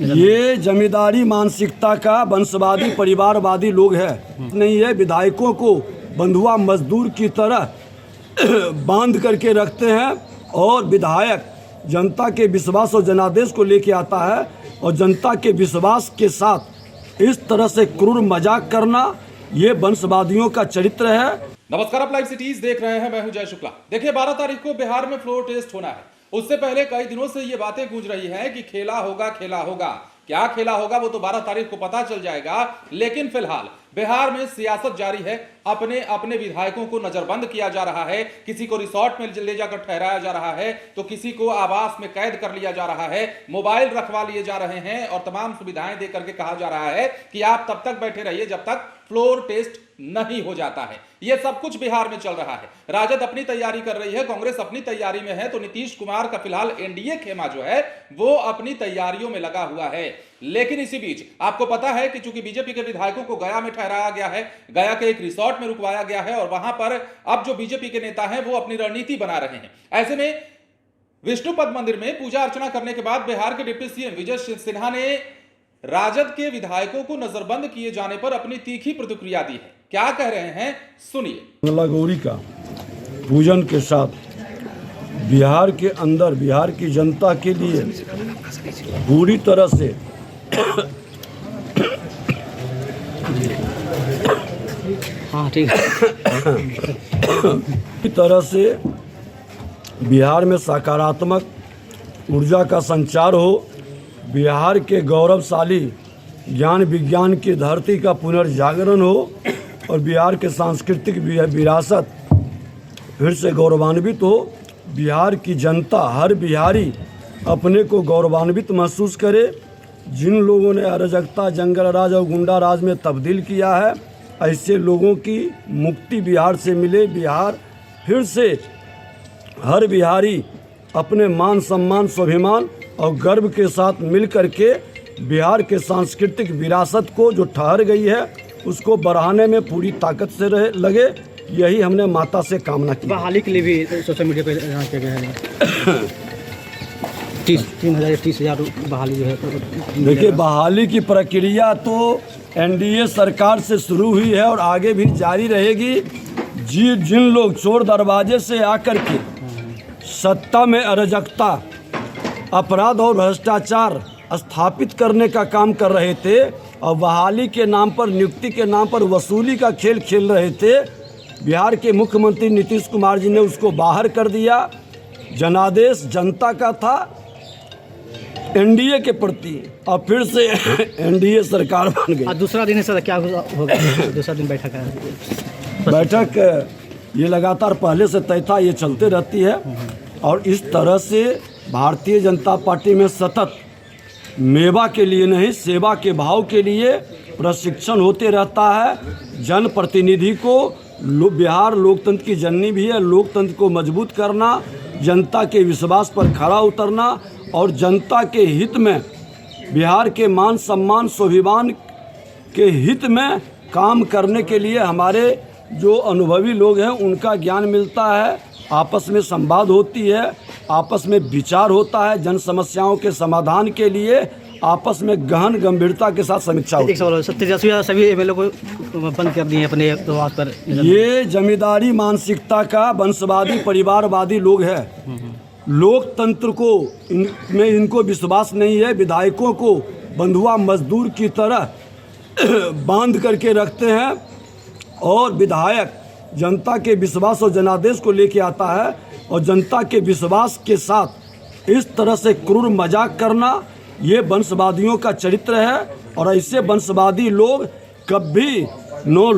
ये जमींदारी मानसिकता का वंशवादी परिवारवादी लोग है नहीं है। विधायकों को बंधुआ मजदूर की तरह बांध करके रखते हैं और विधायक जनता के विश्वास और जनादेश को लेके आता है और जनता के विश्वास के साथ इस तरह से क्रूर मजाक करना ये वंशवादियों का चरित्र है। नमस्कार, आप लाइव सिटीज देख रहे हैं। मैं हूं जय शुक्ला। देखिए, 12 तारीख को बिहार में फ्लोर टेस्ट होना है। उससे पहले कई दिनों से ये बातें गूंज रही हैं कि खेला होगा। क्या खेला होगा वो तो 12 तारीख को पता चल जाएगा। लेकिन फिलहाल बिहार में सियासत जारी है। अपने अपने विधायकों को नजरबंद किया जा रहा है। किसी को रिसोर्ट में ले जाकर ठहराया जा रहा है तो किसी को आवास में कैद कर लिया जा रहा है। मोबाइल रखवा लिए जा रहे हैं और तमाम सुविधाएं दे करके कहा जा रहा है कि आप तब तक बैठे रहिए जब तक फ्लोर टेस्ट नहीं हो जाता है। यह सब कुछ बिहार में चल रहा है। राजद अपनी तैयारी कर रही है, कांग्रेस अपनी तैयारी में है, तो नीतीश कुमार का फिलहाल एनडीए खेमा जो है वो अपनी तैयारियों में लगा हुआ है। लेकिन इसी बीच आपको पता है कि चूंकि बीजेपी के विधायकों को गया में ठहराया गया है, गया के एक रिसोर्ट में रुकवाया गया है और वहां पर अब जो बीजेपी के नेता हैं वो अपनी रणनीति बना रहे हैं। ऐसे में विष्णुपद मंदिर में पूजा अर्चना करने के बाद बिहार के डिप्टी सीएम विजय सिन्हा ने राजद के विधायकों को नजरबंद किए जाने पर अपनी तीखी प्रतिक्रिया दी है। क्या कह रहे हैं सुनिए। मंगला गौरी का पूजन के साथ बिहार के अंदर बिहार की जनता के लिए पूरी तरह से तरह से बिहार में सकारात्मक ऊर्जा का संचार हो, बिहार के गौरवशाली ज्ञान विज्ञान की धरती का पुनर्जागरण हो और बिहार के सांस्कृतिक विरासत फिर से गौरवान्वित हो। बिहार की जनता, हर बिहारी अपने को गौरवान्वित महसूस करे। जिन लोगों ने अराजकता, जंगल राज और गुंडा राज में तब्दील किया है, ऐसे लोगों की मुक्ति बिहार से मिले। बिहार फिर से हर बिहारी अपने मान सम्मान, स्वाभिमान और गर्व के साथ मिल करके बिहार के सांस्कृतिक विरासत को जो ठहर गई है उसको बढ़ाने में पूरी ताकत से लगे। यही हमने माता से कामना की। बहाली के लिए भी सोशल मीडिया पर ऐलान किया गया है 30,000 बहाली जो है। देखिए, बहाली की प्रक्रिया तो एनडीए सरकार से शुरू हुई है और आगे भी जारी रहेगी। जिन लोग चोर दरवाजे से आकर के सत्ता में अराजकता, अपराध और भ्रष्टाचार स्थापित करने का काम कर रहे थे और बहाली के नाम पर, नियुक्ति के नाम पर वसूली का खेल खेल रहे थे, बिहार के मुख्यमंत्री नीतीश कुमार जी ने उसको बाहर कर दिया। जनादेश जनता का था एनडीए के प्रति और फिर से एनडीए सरकार बन गई। दूसरा दिन सर क्या होगा? दूसरा दिन बैठक है। बैठक ये लगातार पहले से तय था, ये चलते रहती है और इस तरह से भारतीय जनता पार्टी में सतत मेवा के लिए नहीं, सेवा के भाव के लिए प्रशिक्षण होते रहता है। जनप्रतिनिधि को बिहार लोकतंत्र की जननी भी है। लोकतंत्र को मजबूत करना, जनता के विश्वास पर खड़ा उतरना और जनता के हित में, बिहार के मान सम्मान, स्वाभिमान के हित में काम करने के लिए हमारे जो अनुभवी लोग हैं उनका ज्ञान मिलता है। आपस में संवाद होती है, आपस में विचार होता है, जन समस्याओं के समाधान के लिए आपस में गहन गंभीरता के साथ समीक्षा होती है। सभी एमएलए को बंद कर दिए अपने प्रवास पर। ये जमींदारी मानसिकता का वंशवादी परिवारवादी लोग है। लोकतंत्र को में इनको विश्वास नहीं है। विधायकों को बंधुआ मजदूर की तरह बांध करके रखते हैं और विधायक जनता के विश्वास और जनादेश को लेके आता है और जनता के विश्वास के साथ इस तरह से क्रूर मजाक करना ये वंशवादियों का चरित्र है। और ऐसे वंशवादी लोग कभी नो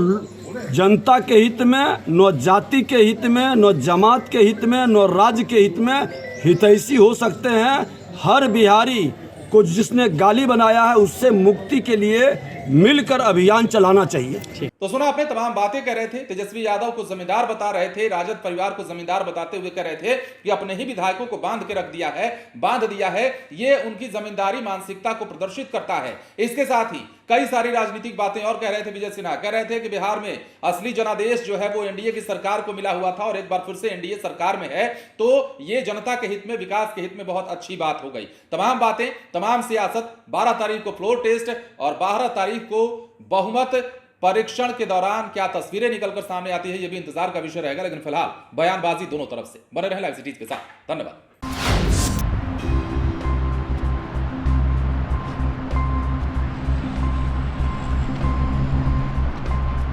जनता के हित में, नो जाति के हित में, नो जमात के हित में, नो राज्य के हित में हितैषी हो सकते हैं। हर बिहारी को जिसने गाली बनाया है उससे मुक्ति के लिए मिलकर अभियान चलाना चाहिए। तो सुना आपने तमाम बातें कर रहे थे। तेजस्वी यादव को जमींदार बता रहे थे, राजद परिवार को जमींदार बताते हुए कह रहे थे कि अपने ही विधायकों को बांध के रख दिया है, बांध दिया है। ये उनकी जमींदारी मानसिकता को प्रदर्शित करता है। इसके साथ ही कई सारी राजनीतिक बातें और कह रहे थे विजय सिन्हा। कह रहे थे कि बिहार में असली जनादेश जो है वो एनडीए की सरकार को मिला हुआ था और एक बार फिर से एनडीए सरकार में है, तो ये जनता के हित में, विकास के हित में बहुत अच्छी बात हो गई। तमाम बातें, तमाम सियासत, 12 तारीख को फ्लोर टेस्ट और 12 तारीख को बहुमत परीक्षण के दौरान क्या तस्वीरें निकलकर सामने आती है, यह भी इंतजार का विषय रहेगा। लेकिन फिलहाल बयानबाजी दोनों तरफ से। बने रहें लाइव सिटीज के साथ। धन्यवाद।